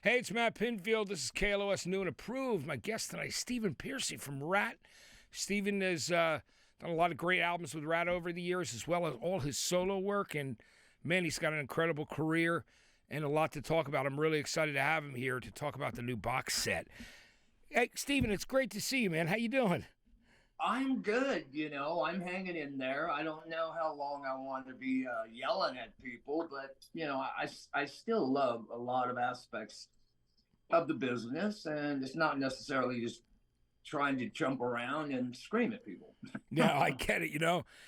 Hey, it's Matt Pinfield. This is KLOS New and Approved. My guest tonight is Stephen Pearcy from Ratt. Stephen has done a lot of great albums with Ratt over the years, as well as all his solo work. And, man, he's got an incredible career and a lot to talk about. I'm really excited to have him here to talk about the new box set. Hey, Stephen, it's great to see you, man. How you doing? I'm good, I'm hanging in there. I don't know how long I want to be yelling at people, but, I still love a lot of aspects of the business, and it's not necessarily just trying to jump around and scream at people. Yeah, I get it,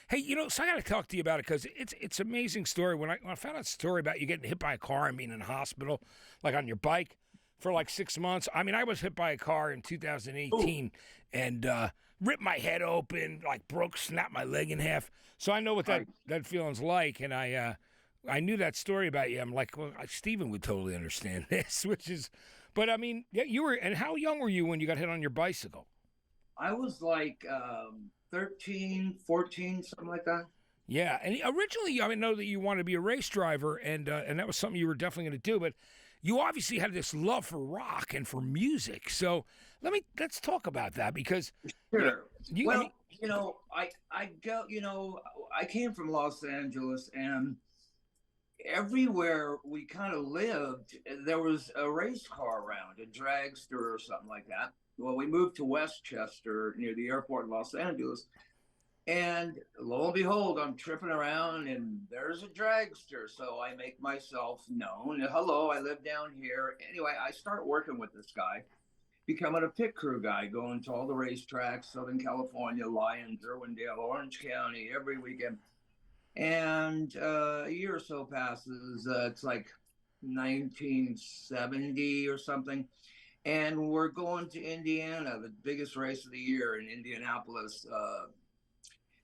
Hey, so I got to talk to you about it because it's an amazing story. When I found out a story about you getting hit by a car and being in the hospital, like on your bike, for like 6 months. I mean, I was hit by a car in 2018 Ooh. And ripped my head open, like snapped my leg in half. So I know what that feeling's like, and I knew that story about you. I'm like, well, Stephen would totally understand this, but I mean, yeah, you were, and how young were you when you got hit on your bicycle? I was like 13, 14, something like that. Yeah, and originally, I know that you wanted to be a race driver, and that was something you were definitely going to do. But you obviously had this love for rock and for music. So let's talk about that because sure. I came from Los Angeles, and everywhere we kind of lived, there was a race car around, a dragster or something like that. Well, we moved to Westchester near the airport in Los Angeles. And lo and behold, I'm tripping around and there's a dragster. So I make myself known. Hello, I live down here. Anyway, I start working with this guy, becoming a pit crew guy, going to all the racetracks, Southern California, Lyons, Irwindale, Orange County, every weekend. And a year or so passes. It's like 1970 or something. And we're going to Indiana, the biggest race of the year in Indianapolis.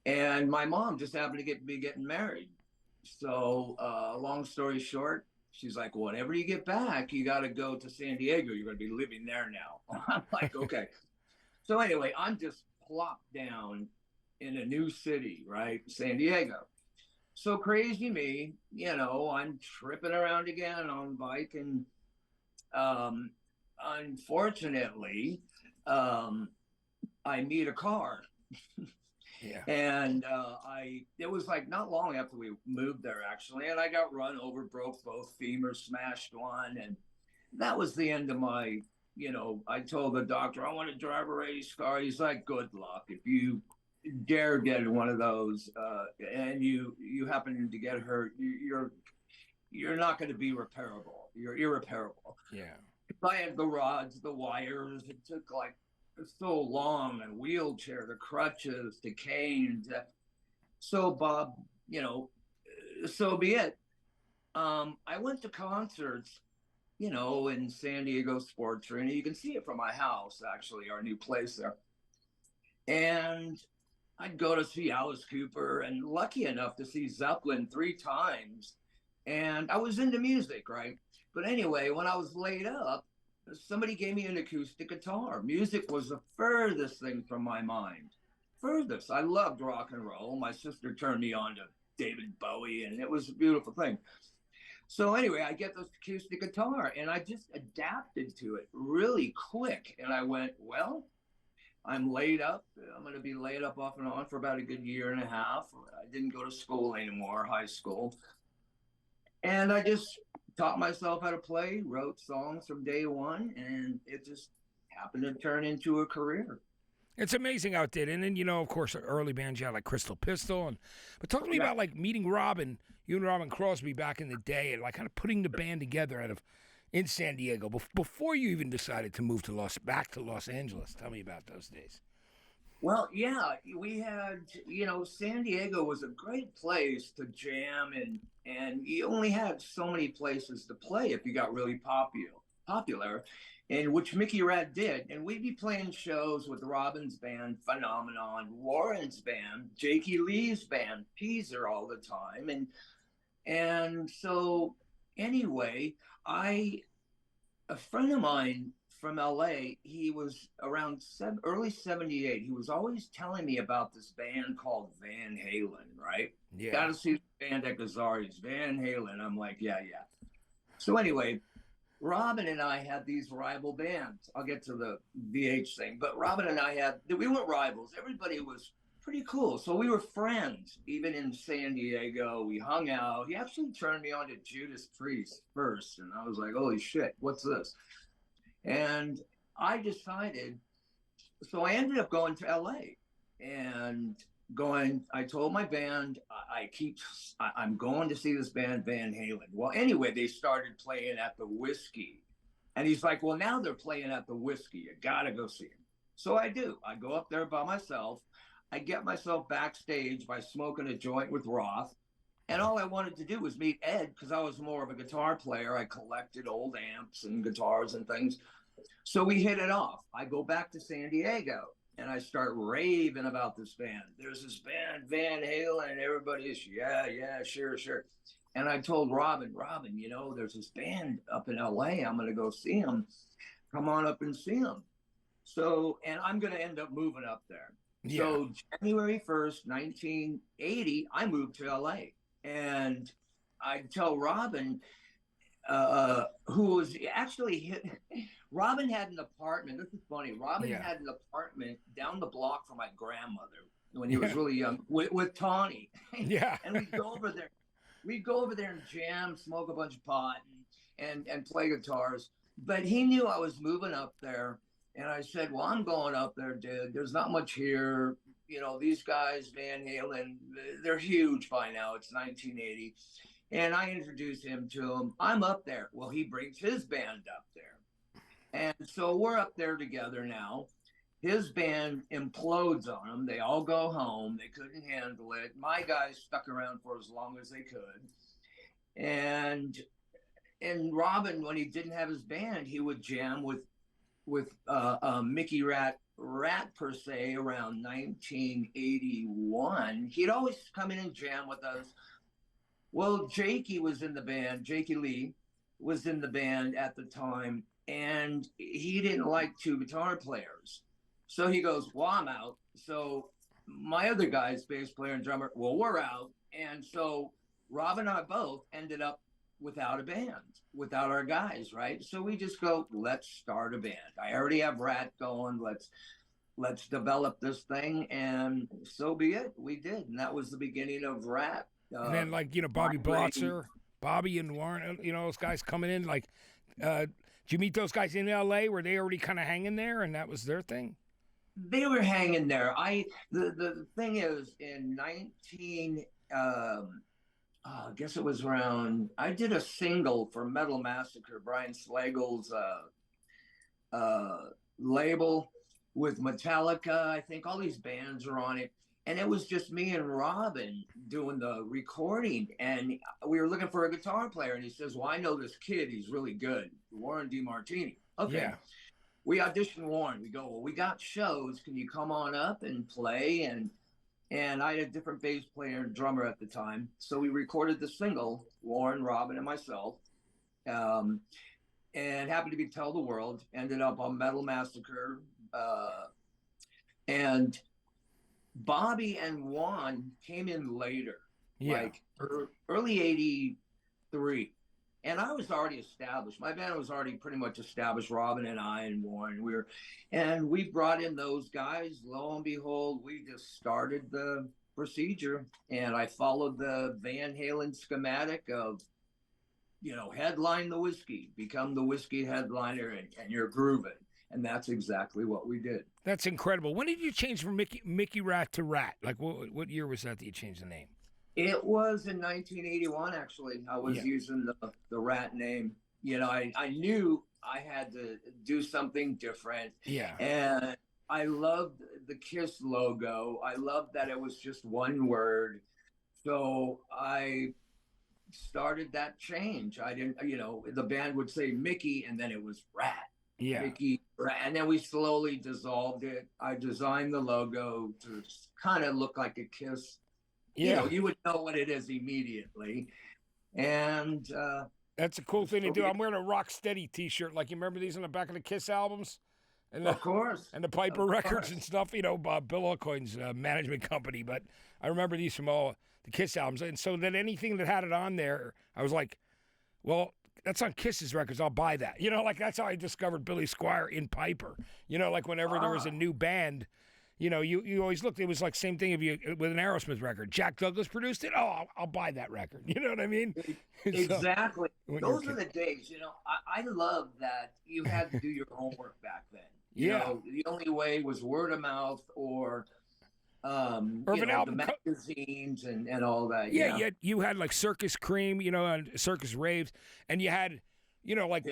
And my mom just happened to be getting married. So long story short, she's like, whenever you get back, you got to go to San Diego. You're going to be living there now. I'm like, okay. So anyway, I'm just plopped down in a new city, right? San Diego. So crazy me, I'm tripping around again on the bike. And unfortunately, I meet a car. Yeah. And it was like not long after we moved there, actually, and I got run over, broke both femurs, smashed one, and that was the end of my, I told the doctor, I want to drive a race car. He's like, good luck. If you dare get in one of those and you happen to get hurt, you're not going to be repairable. You're irreparable. Yeah. If I had the rods, the wires, it took like so long, and wheelchair, the crutches, the canes. So Bob, so be it. I went to concerts, in San Diego Sports Arena. You can see it from my house, actually, our new place there. And I'd go to see Alice Cooper, and lucky enough to see Zeppelin 3 times. And I was into music, right? But anyway, when I was laid up, somebody gave me an acoustic guitar. Music was the furthest thing from my mind. Furthest. I loved rock and roll. My sister turned me on to David Bowie, and it was a beautiful thing. So anyway, I get this acoustic guitar, and I just adapted to it really quick. And I went, well, I'm laid up. I'm going to be laid up off and on for about a good year and a half. I didn't go to school anymore, high school. And I just taught myself how to play, wrote songs from day one, and it just happened to turn into a career. It's amazing how it did. And then, of course, early bands, you had like Crystal Pistol. But talk to me about like meeting Robbin, you and Robbin Crosby back in the day, and like kind of putting the band together in San Diego before you even decided to move back to Los Angeles. Tell me about those days. Well, yeah, we had, San Diego was a great place to jam, and you only had so many places to play if you got really popular, and which Mickey Ratt did. And we'd be playing shows with Robbin's band, Phenomenon, Warren's band, Jakey Lee's band, Peaser all the time. And so anyway, a friend of mine from LA, he was around early 78. He was always telling me about this band called Van Halen, right? Yeah. Got to see the band at Gazzarri's, Van Halen. I'm like, yeah. So anyway, Robbin and I had these rival bands. I'll get to the VH thing, but Robbin and I we weren't rivals. Everybody was pretty cool. So we were friends, even in San Diego. We hung out. He actually turned me on to Judas Priest first. And I was like, holy shit, what's this? And I decided, so I ended up going to LA and I told my band, I'm going to see this band, Van Halen. Well, anyway, they started playing at the Whiskey. And he's like, well, now they're playing at the Whiskey. You got to go see them. So I do. I go up there by myself. I get myself backstage by smoking a joint with Roth. And all I wanted to do was meet Ed because I was more of a guitar player. I collected old amps and guitars and things. So we hit it off. I go back to San Diego. And I start raving about this band. There's this band, Van Halen, and everybody's, yeah, sure. And I told Robbin, you know, there's this band up in LA. I'm going to go see them. Come on up and see them. So, and I'm going to end up moving up there. Yeah. So January 1st, 1980, I moved to LA. And I tell Robbin, who was actually Robbin had an apartment. This is funny. Robbin had an apartment down the block from my grandmother when he was really young with Tawny. Yeah. And we'd go over there. We'd go over there and jam, smoke a bunch of pot and play guitars. But he knew I was moving up there. And I said, well, I'm going up there, dude. There's not much here. You know, these guys, Van Halen, they're huge by now. It's 1980. And I introduced him to him. I'm up there. Well, he brings his band up there. And so we're up there together now. His band implodes on him. They all go home. They couldn't handle it. My guys stuck around for as long as they could. And Robbin, when he didn't have his band, he would jam with Mickey Ratt per se around 1981. He'd always come in and jam with us. Well, Jakey was in the band. Jakey Lee was in the band at the time, and he didn't like two guitar players. So he goes, well, I'm out. So my other guys, bass player and drummer, well, we're out. And so Rob and I both ended up without a band, without our guys, right? So we just go, let's start a band. I already have Ratt going. Let's develop this thing. And so be it. We did. And that was the beginning of Ratt. And then, like, you know, Bobby Blotzer, Bobby and Warren, you know, those guys coming in. Like, did you meet those guys in L.A.? Were they already kind of hanging there, and that was their thing? They were hanging there. The thing is, in I guess it was around, I did a single for Metal Massacre, Brian Slagle's label with Metallica. I think all these bands are on it. And it was just me and Robbin doing the recording. And we were looking for a guitar player. And he says, well, I know this kid. He's really good. Warren DeMartini. Okay. Yeah. We auditioned Warren. We go, well, we got shows. Can you come on up and play? And I had a different bass player and drummer at the time. So we recorded the single, Warren, Robbin, and myself. And happened to be Tell the World. Ended up on Metal Massacre. And Bobby and Juan came in later, like early 83. And I was already established. My band was already pretty much established, Robbin and I and Warren. We brought in those guys. Lo and behold, we just started the procedure. And I followed the Van Halen schematic of, you know, headline the whiskey, become the whiskey headliner, and you're grooving. And that's exactly what we did. That's incredible. When did you change from Mickey Ratt to Ratt? Like, what year was that you changed the name? It was in 1981, actually. I was using the Ratt name. You know, I knew I had to do something different. Yeah. And I loved the KISS logo. I loved that it was just one word. So I started that change. I didn't, you know, the band would say Mickey, and then it was Ratt. Yeah. Mickey, and then we slowly dissolved it. I designed the logo to kind of look like a KISS. Yeah. You know, you would know what it is immediately. And that's a cool thing to do. I'm wearing a Rock Steady t-shirt. Like, you remember these on the back of the KISS albums? And of course. And the Piper records and stuff, you know, Bill Aucoin's management company. But I remember these from all the KISS albums. And so then anything that had it on there, I was like, well, that's on Kiss's records. I'll buy that. You know, like that's how I discovered Billy Squier in Piper. You know, like whenever there was a new band, you know, you always looked. It was like same thing if you with an Aerosmith record. Jack Douglas produced it. Oh, I'll buy that record. You know what I mean? Exactly. So, those are the days. You know, I love that you had to do your homework back then. You know, the only way was word of mouth or the magazines and all that. Yeah, you had like Circus Cream, you know, and Circus Raves, and you had, you know, like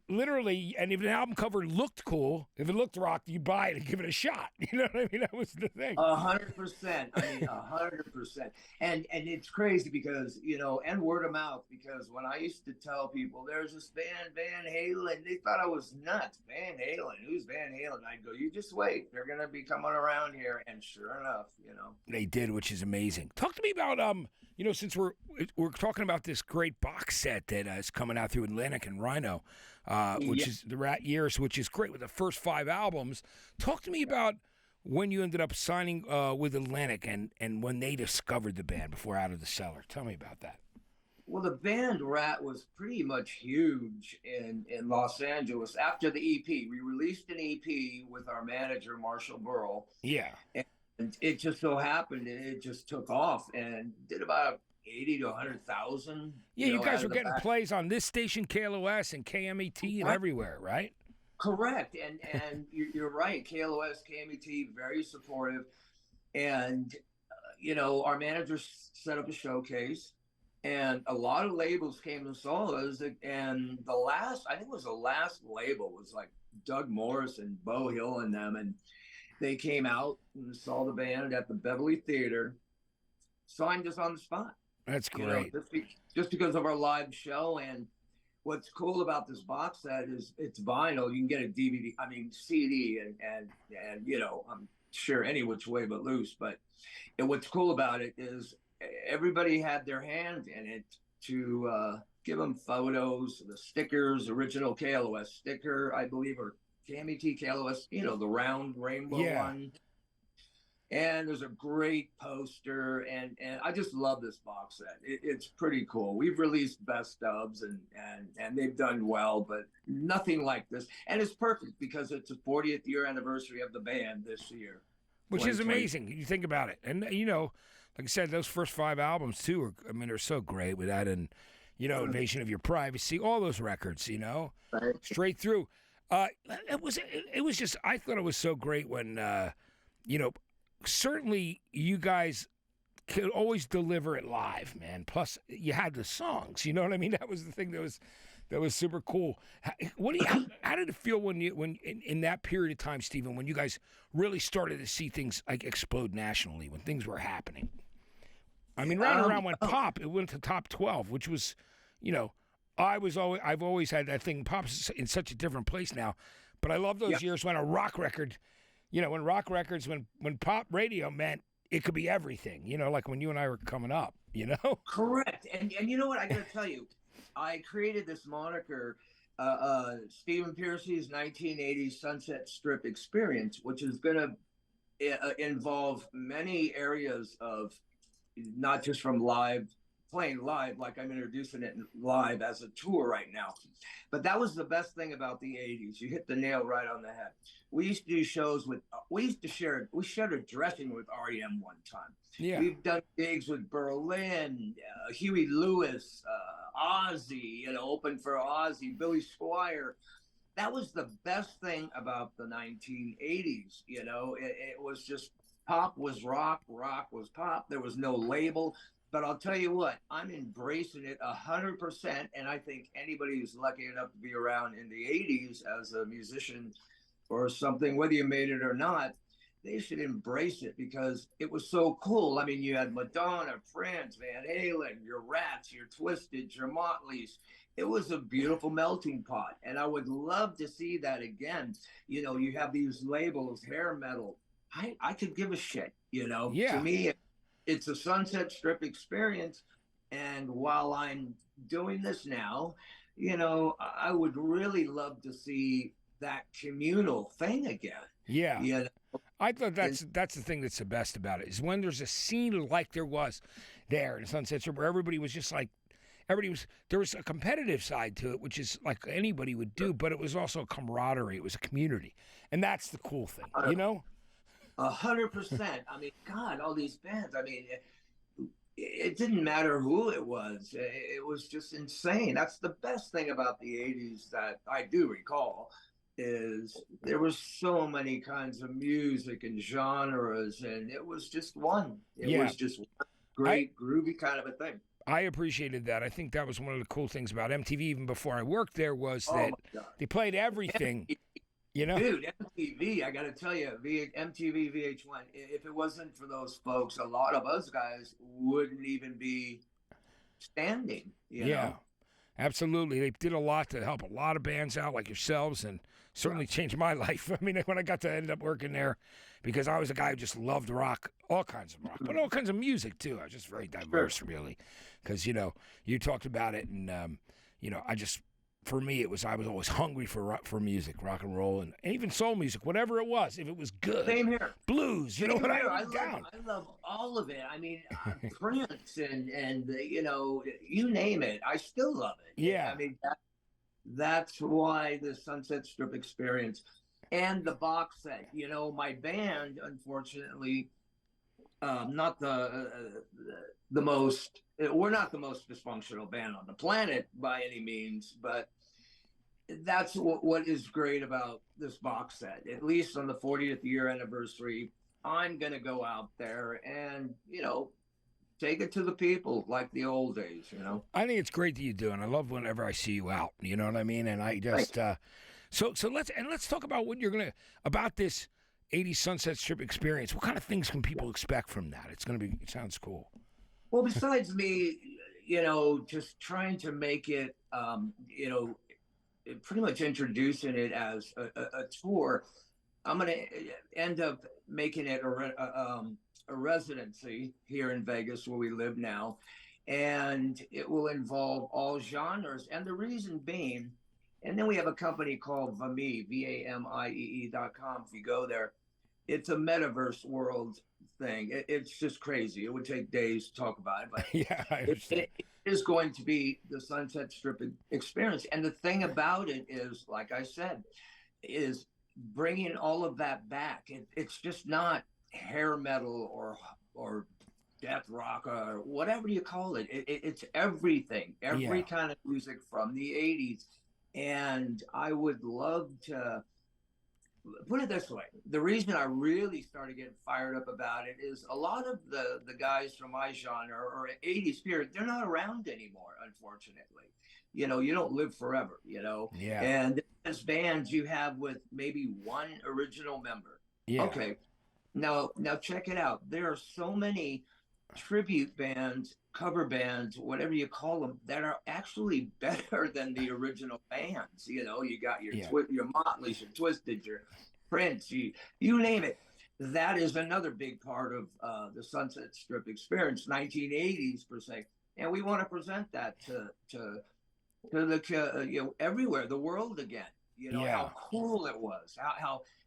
literally, and if an album cover looked cool, if it looked rock, you buy it and give it a shot. You know what I mean? That was the thing. 100%. I mean, 100%. And it's crazy because, you know, and word of mouth, because when I used to tell people there's this band, Van Halen, they thought I was nuts. Van Halen, who's Van Halen? I'd go, you just wait. They're going to be coming around here. And sure enough, you know. They did, which is amazing. Talk to me about, you know, since we're talking about this great box set that is coming out through Atlantic and Rhino, which is the Ratt years, which is great with the first 5 albums. Talk to me about when you ended up signing with Atlantic and when they discovered the band before Out of the Cellar. Tell me about that. Well, the band Ratt was pretty much huge in Los Angeles. After the EP, we released an EP with our manager, Marshall Burrell. Yeah. And it just so happened, it just took off and did about 80 to 100,000. Yeah, you guys were getting plays on this station, KLOS, and KMET, and everywhere, right? Correct. And you're right. KLOS, KMET, very supportive. And, you know, our manager set up a showcase, and a lot of labels came and saw us. And I think it was the last label was like Doug Morris and Bo Hill and them. And they came out and saw the band at the Beverly Theater, signed us on the spot. That's great. You know, just because of our live show. And what's cool about this box set is it's vinyl. You can get a DVD, CD, and you know, I'm sure any which way but loose. But what's cool about it is everybody had their hand in it to give them photos, the stickers, original KLOS sticker, I believe, or KMET KLOS, you know, the round rainbow one. And there's a great poster, and I just love this box set. It's pretty cool. We've released best ofs, and they've done well, but nothing like this. And it's perfect because it's the 40th year anniversary of the band this year. Which is amazing. You think about it. And, you know, like I said, those first 5 albums, too, are so great with that and, you know, Invasion of Your Privacy, all those records, you know, straight through. It was just, I thought it was so great when, you know, certainly you guys could always deliver it live, man. Plus, you had the songs. You know what I mean? That was the thing that was super cool. How did it feel when in that period of time, Stephen, when you guys really started to see things like explode nationally, when things were happening? I mean, right around when pop, it went to top 12, which was, you know, I've always had that thing. Pop's in such a different place now, but I love those years when a rock record. You know, when rock records, when pop radio meant it could be everything, you know, like when you and I were coming up, you know? Correct. And you know what? I got to tell you, I created this moniker, Stephen Pearcy's 1980s Sunset Strip Experience, which is going to involve many areas of not just from playing live, like I'm introducing it live as a tour right now. But that was the best thing about the 80s. You hit the nail right on the head. We used to do shows we shared a dressing with REM one time. Yeah. We've done gigs with Berlin, Huey Lewis, Ozzy, you know, open for Ozzy, Billy Squier. That was the best thing about the 1980s. You know, it was just pop was rock, rock was pop. There was no label. But I'll tell you what, I'm embracing it 100%. And I think anybody who's lucky enough to be around in the 80s as a musician or something, whether you made it or not, they should embrace it because it was so cool. I mean, you had Madonna, Prince, Van Halen, your Ratts, your Twisted, your Motleys. It was a beautiful melting pot. And I would love to see that again. You know, you have these labels, hair metal. I could give a shit, you know? Yeah. To me, it's a Sunset Strip experience. And while I'm doing this now, you know, I would really love to see that communal thing again. Yeah. You know? I thought that's the thing that's the best about it is when there's a scene like there was there in Sunset Strip where everybody was just like, there was a competitive side to it, which is like anybody would do, but it was also a camaraderie. It was a community, and that's the cool thing, you know. 100%. I mean, God, all these bands. I mean, it didn't matter who it was. It was just insane. That's the best thing about the '80s that I do recall, is there was so many kinds of music and genres, and it was just one. It was just one great groovy kind of a thing. I appreciated that. I think that was one of the cool things about MTV, even before I worked there, was that they played everything. You know, dude, MTV, I got to tell you, MTV, VH1, if it wasn't for those folks, a lot of us guys wouldn't even be standing, you know? Absolutely. They did a lot to help a lot of bands out like yourselves, and certainly changed my life. I mean, when I got to end up working there, because I was a guy who just loved rock, all kinds of rock, but all kinds of music too. I was just very diverse, really, because, you know, you talked about it, and, you know, for me, I was always hungry for music, rock and roll, and even soul music, whatever it was, if it was good. Same here. Blues, you know what I love all of it. I mean, Prince and you know, you name it, I still love it. Yeah. I mean, that's why the Sunset Strip experience and the box set. You know, my band, unfortunately, not the most. We're not the most dysfunctional band on the planet by any means, but that's what is great about this box set. At least on the 40th year anniversary, I'm going to go out there and, you know, take it to the people like the old days, you know. I think it's great that you do, and I love whenever I see you out, you know what I mean? And I just, so let's talk about what about this 80s Sunset Strip experience. What kind of things can people expect from that? It sounds cool. Well, besides me, you know, just trying to make it, you know, pretty much introducing it as a tour, I'm going to end up making it a residency here in Vegas, where we live now. And it will involve all genres. And the reason being, and then we have a company called Vamie, VAMIEE.com. If you go there, it's a metaverse world thing. It's just crazy. It would take days to talk about it, but it is going to be the Sunset Strip experience. And the thing about it is, like I said, is bringing all of that back. It's just not hair metal or death rock or whatever you call it. It's everything, every kind of music from the 80s. And I would love to put it this way. The reason I really started getting fired up about it is a lot of the guys from my genre or 80s spirit, they're not around anymore, unfortunately. You know, you don't live forever, you know? Yeah. And as bands you have with maybe one original member. Yeah. Okay. Now check it out. There are so many tribute bands, cover bands, whatever you call them, that are actually better than the original bands. You know, you got your Motleys, your Twisted, your Prince, you name it. That is another big part of the Sunset Strip experience, 1980s per se, and we want to present that to the you know, everywhere, the world again. You know how cool it was,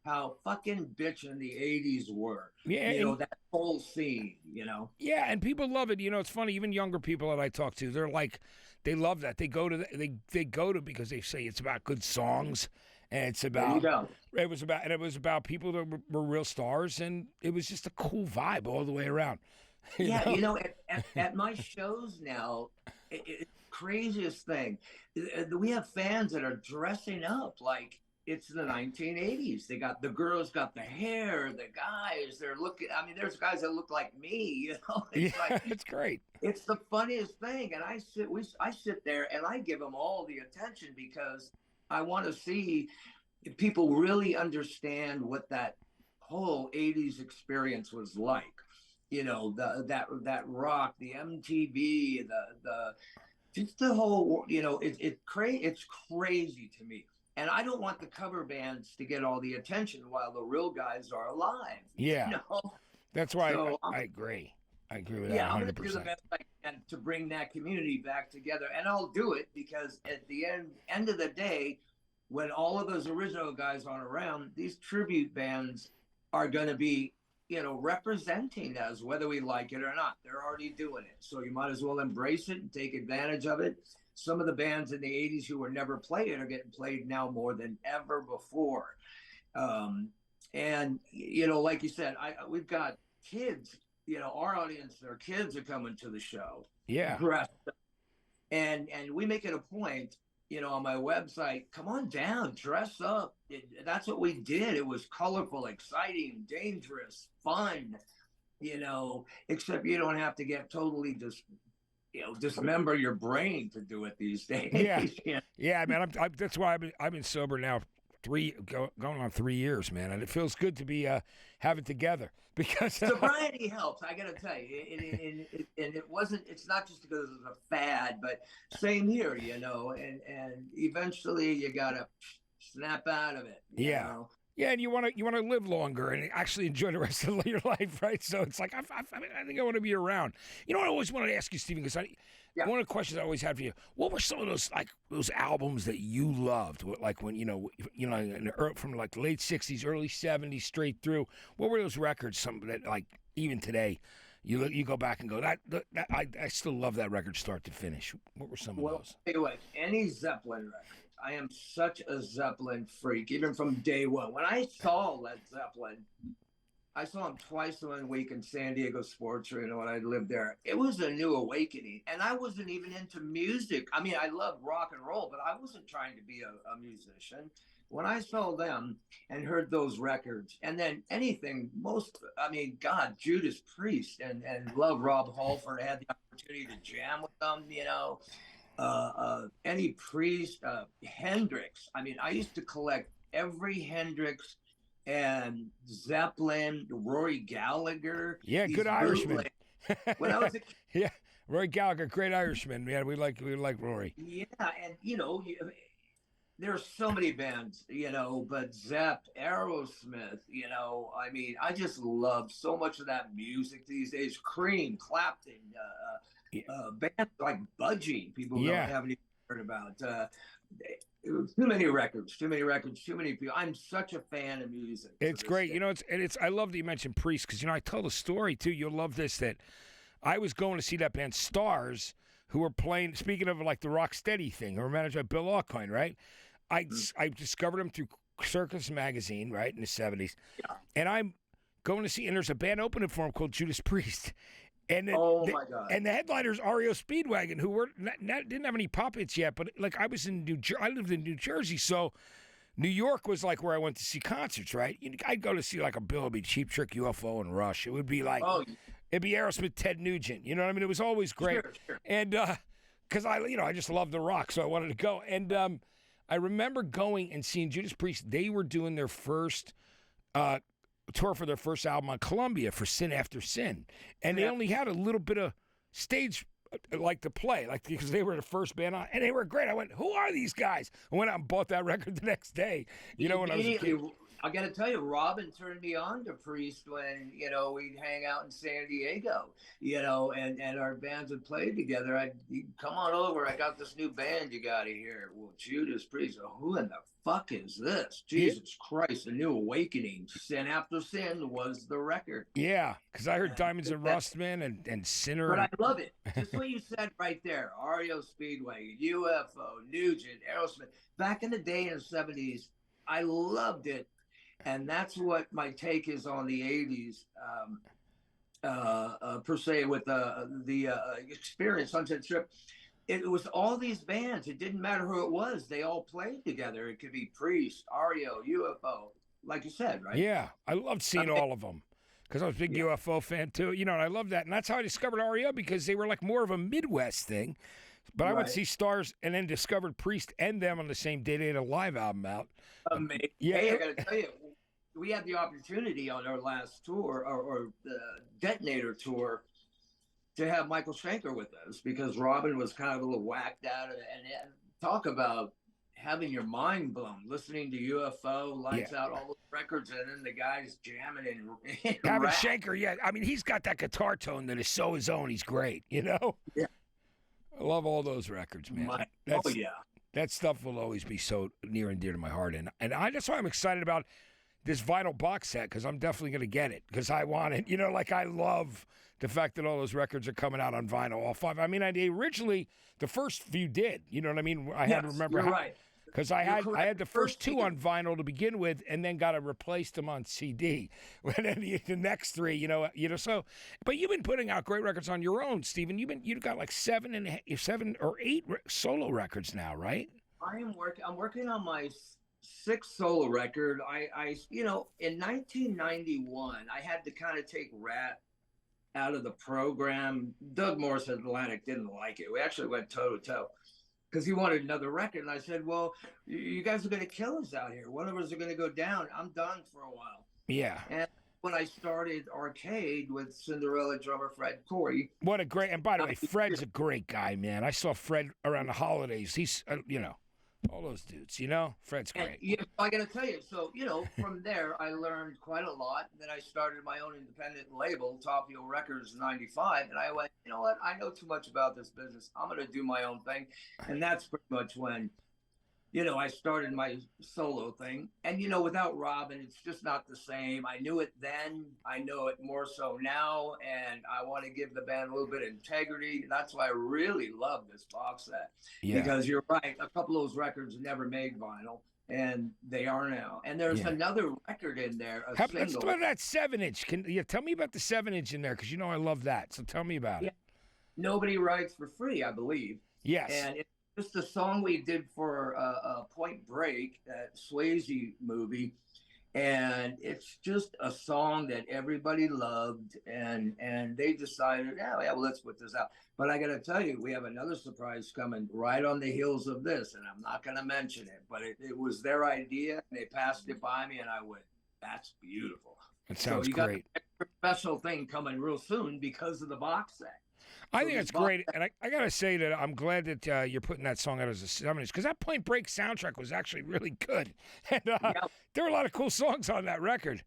how fucking bitchin' the 80s were. Yeah, you know, that whole scene, you know. Yeah, and people love it. You know, it's funny, even younger people that I talk to, they're like, they love that. They go to because they say it's about good songs, and it's about it was about people that were real stars, and it was just a cool vibe all the way around. You know, at my shows now, it's craziest thing. We have fans that are dressing up like it's the 1980s. The girls got the hair, the guys, they're looking, I mean, there's guys that look like me, you know. It's great. It's the funniest thing. And I sit there and I give them all the attention because I want to see if people really understand what that whole 80s experience was like. You know, that rock, the MTV, just the whole, you know, it's crazy to me. And I don't want the cover bands to get all the attention while the real guys are alive. Yeah. You know? That's why I agree. I agree with that 100%. I'm going to do the best I can to bring that community back together. And I'll do it because at the end of the day, when all of those original guys aren't around, these tribute bands are going to be representing us, whether we like it or not. They're already doing it. So you might as well embrace it and take advantage of it. Some of the bands in the 80s who were never played are getting played now more than ever before. And, like you said, we've got kids, our audience, their kids are coming to the show. Yeah. And we make it a point, on my website, come on down, dress up. That's what we did. It was colorful, exciting, dangerous, fun, except you don't have to get totally dismember your brain to do it these days. Yeah. Yeah, man. That's why I've been sober now going on 3 years, man, and it feels good to be have it together because sobriety helps. I gotta tell you, it's not just because it was a fad, but same here, and eventually you gotta snap out of it. You know? Yeah, and you want to live longer and actually enjoy the rest of your life, right? So it's like I think I want to be around. I always wanted to ask you, Stephen, because one of the questions I always had for you: what were some of those albums that you loved? Like when from like late '60s, early '70s, straight through. What were those records? Some that like even today, you go back and go that I still love that record start to finish. What were some of those? Tell you what, any Zeppelin record. I am such a Zeppelin freak, even from day one. When I saw Led Zeppelin, I saw him twice in 1 week in San Diego Sports Arena when I lived there. It was a new awakening, and I wasn't even into music. I mean, I loved rock and roll, but I wasn't trying to be a musician. When I saw them and heard those records, and then anything, Judas Priest and love Rob Halford. I had the opportunity to jam with them, any Priest, Hendrix. I mean, I used to collect every Hendrix and Zeppelin, Rory Gallagher. Yeah, good Irishman. When I was a kid. Yeah, Rory Gallagher, great Irishman. Yeah, we like Rory. Yeah, and there's so many bands, but Zepp, Aerosmith, I just love so much of that music these days. Cream, Clapton, bands like Budgie, people haven't even heard about. Too many records, too many people. I'm such a fan of music. It's great. It's I love that you mentioned Priest because, I told a story, too. You'll love this, that I was going to see that band Stars, who were playing, speaking of like the Rocksteady thing, who were managed by Bill Aucoin, right? I discovered them through Circus Magazine, right, in the 70s. Yeah. And I'm going to see, and there's a band opening for him called Judas Priest. And my God! And the headliners REO Speedwagon, who were didn't have any pop hits yet, but like I lived in New Jersey, so New York was like where I went to see concerts, right? I'd go to see like a Bill, it'd be Cheap Trick, UFO, and Rush. It would be like it'd be Aerosmith, Ted Nugent. You know what I mean? It was always great, sure. And because I just loved the rock, so I wanted to go. And I remember going and seeing Judas Priest. They were doing their first tour for their first album on Columbia for Sin After Sin, and they only had a little bit of stage to play, because they were the first band on, and they were great. I went, who are these guys? I went out and bought that record the next day. When I was a kid. I got to tell you, Robbin turned me on to Priest when, we'd hang out in San Diego, and our bands would play together. I'd come on over. I got this new band you got to hear. Well, Judas Priest. Who in the fuck is this? Jesus Christ, a new awakening. Sin After Sin was the record. Yeah, because I heard Diamonds and Rust, man, and Sinner. But I love it. Just what you said right there. REO Speedwagon, UFO, Nugent, Aerosmith. Back in the day in the 70s, I loved it. And that's what my take is on the 80s, per se, with the Experience, Sunset Strip. It was all these bands. It didn't matter who it was. They all played together. It could be Priest, REO, UFO, like you said, right? Yeah, I loved seeing all of them because I was a big UFO fan, too. And I love that. And that's how I discovered REO, because they were like more of a Midwest thing. But I would see Stars and then discovered Priest and them on the same day. They had a live album out. Amazing. Yeah, hey, I got to tell you, we had the opportunity on our last tour, or the Detonator tour, to have Michael Schenker with us, because Robbin was kind of a little whacked out. And talk about having your mind blown, listening to UFO, Lights Out, all those records, and then the guys jamming in having Ratt. Schenker, I mean, he's got that guitar tone that is so his own. He's great, Yeah. I love all those records, man. That stuff will always be so near and dear to my heart. And that's why I'm excited about this vinyl box set because I'm definitely going to get it because I want it. You know, like I love the fact that all those records are coming out on vinyl, all 5. I mean, originally the first few did. You know what I mean? I had to remember you're how. right. Because I had the first 2 on vinyl to begin with, and then got to replace them on CD. And then the next 3, you know. So, but you've been putting out great records on your own, Stephen. You've got like 7 or 8 solo records now, right? I'm working on my 6th solo record. I you know, in 1991, I had to kind of take Ratt out of the program. Doug Morris at Atlantic didn't like it. We actually went toe to toe, because he wanted another record. And I said, well, you guys are going to kill us out here. One of us are going to go down. I'm done for a while. Yeah. And when I started Arcade with Cinderella drummer Fred Corey. What a great, and by the way, Fred's a great guy, man. I saw Fred around the holidays. He's, you know, all those dudes, you know? Fred's great. Yeah, I got to tell you. So, you know, from there, I learned quite a lot. Then I started my own independent label, Top Heel Records in 95. And I went, you know what? I know too much about this business. I'm going to do my own thing. And that's pretty much when, you know, I started my solo thing. And, you know, without Robbin, it's just not the same. I knew it then. I know it more so now. And I want to give the band a little bit of integrity. That's why I really love this box set. Yeah. Because you're right. A couple of those records never made vinyl. And they are now. And there's another record in there. Let's talk about that 7-inch. Can you tell me about the 7-inch in there? Because, you know, I love that. So tell me about it. Nobody Writes for Free, I believe. Yes. And it's just a song we did for Point Break, that Swayze movie. And it's just a song that everybody loved. And they decided, yeah, well, let's put this out. But I got to tell you, we have another surprise coming right on the heels of this. And I'm not going to mention it, but it was their idea. They passed it by me, and I went, that's beautiful. It sounds so you great. Got a special thing coming real soon because of the box set. I think that's great, and I got to say that I'm glad that you're putting that song out as a 7-inch, because that Point Break soundtrack was actually really good, and there were a lot of cool songs on that record.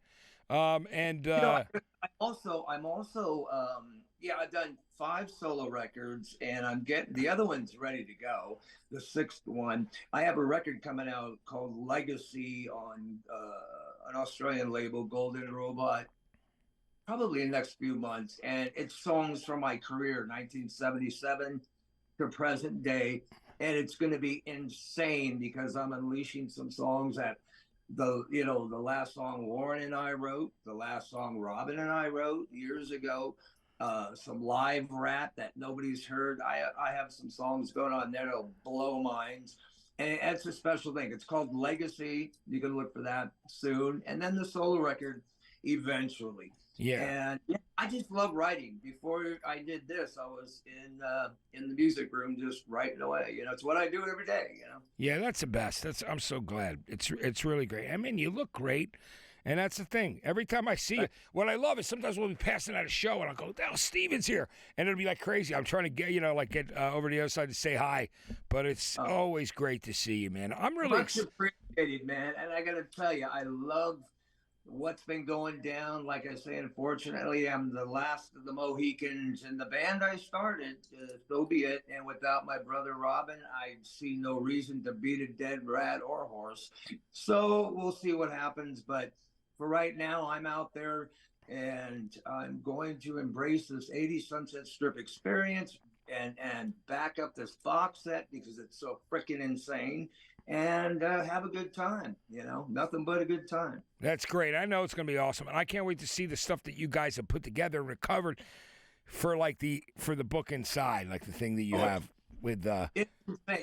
And you know, I'm also I've done 5 solo records, and I'm getting the other one's ready to go. The 6th one, I have a record coming out called Legacy on an Australian label, Golden Robot. Probably in the next few months, and it's songs from my career, 1977 to present day, and it's going to be insane because I'm unleashing some songs that the last song Warren and I wrote, the last song Robbin and I wrote years ago, some live Ratt that nobody's heard. I have some songs going on there that'll blow minds, and it's a special thing. It's called Legacy. You can look for that soon, and then the solo record eventually. Yeah. And I just love writing. Before I did this, I was in the music room just writing away. You know, it's what I do every day, you know. Yeah, that's the best. I'm so glad. It's really great. I mean, you look great, and that's the thing. Every time I see you, what I love is sometimes we'll be passing out a show, and I'll go, "Oh, Steven's here," and it'll be like crazy. I'm trying to get over the other side to say hi, but it's always great to see you, man. I'm really much appreciated, man. And I got to tell you, I love what's been going down. Like I say, unfortunately, I'm the last of the Mohicans, and the band I started, so be it. And without my brother Robbin, I see no reason to beat a dead rat or horse. So we'll see what happens. But for right now, I'm out there, and I'm going to embrace this 80s Sunset Strip experience and back up this box set because it's so freaking insane. And have a good time, you know, nothing but a good time. That's great. I know it's going to be awesome. And I can't wait to see the stuff that you guys have put together and recovered for the book inside, like the thing that you have with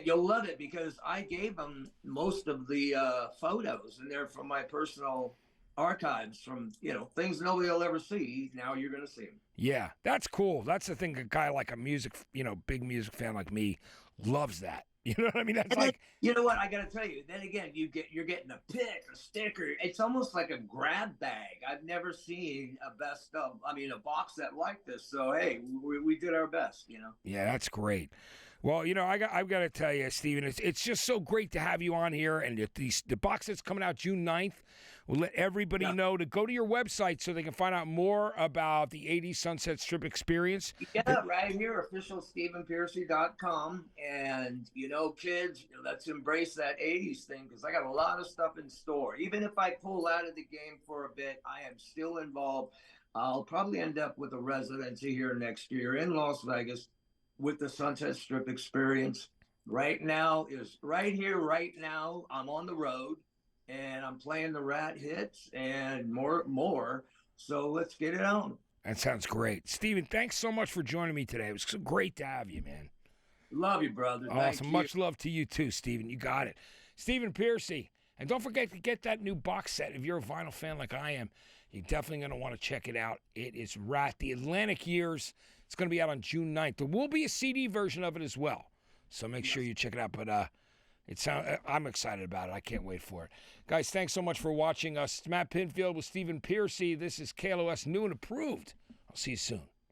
You'll love it because I gave them most of the photos, and they're from my personal archives from, you know, things nobody will ever see. Now you're going to see them. Yeah, that's cool. That's the thing. A guy like a big music fan like me loves that. You know what I mean? That's and like, you know what I got to tell you. Then again, you're getting a pick, a sticker. It's almost like a grab bag. I've never seen a box set like this. So hey, we did our best. You know. Yeah, that's great. Well, I've got to tell you, Steven, it's just so great to have you on here. And the box set's coming out June 9th. We'll let everybody know to go to your website so they can find out more about the 80s Sunset Strip experience. Yeah, right here, officialstevenpearcy.com. And, kids, let's embrace that 80s thing, because I got a lot of stuff in store. Even if I pull out of the game for a bit, I am still involved. I'll probably end up with a residency here next year in Las Vegas with the Sunset Strip experience. Right now is right here, right now. I'm on the road and I'm playing the Ratt hits and more. So let's get it on. That sounds great. Steven, thanks so much for joining me today. It was so great to have you, man. Love you, brother. Awesome. Much love to you too, Steven. You got it. Steven Pearcy. And don't forget to get that new box set. If you're a vinyl fan like I am, you're definitely going to want to check it out. It is Ratt, The Atlantic Years. It's going to be out on June 9th. There will be a CD version of it as well. So make sure you check it out. But I'm excited about it. I can't wait for it. Guys, thanks so much for watching us. It's Matt Pinfield with Steven Pearcy. This is KLOS New and Approved. I'll see you soon.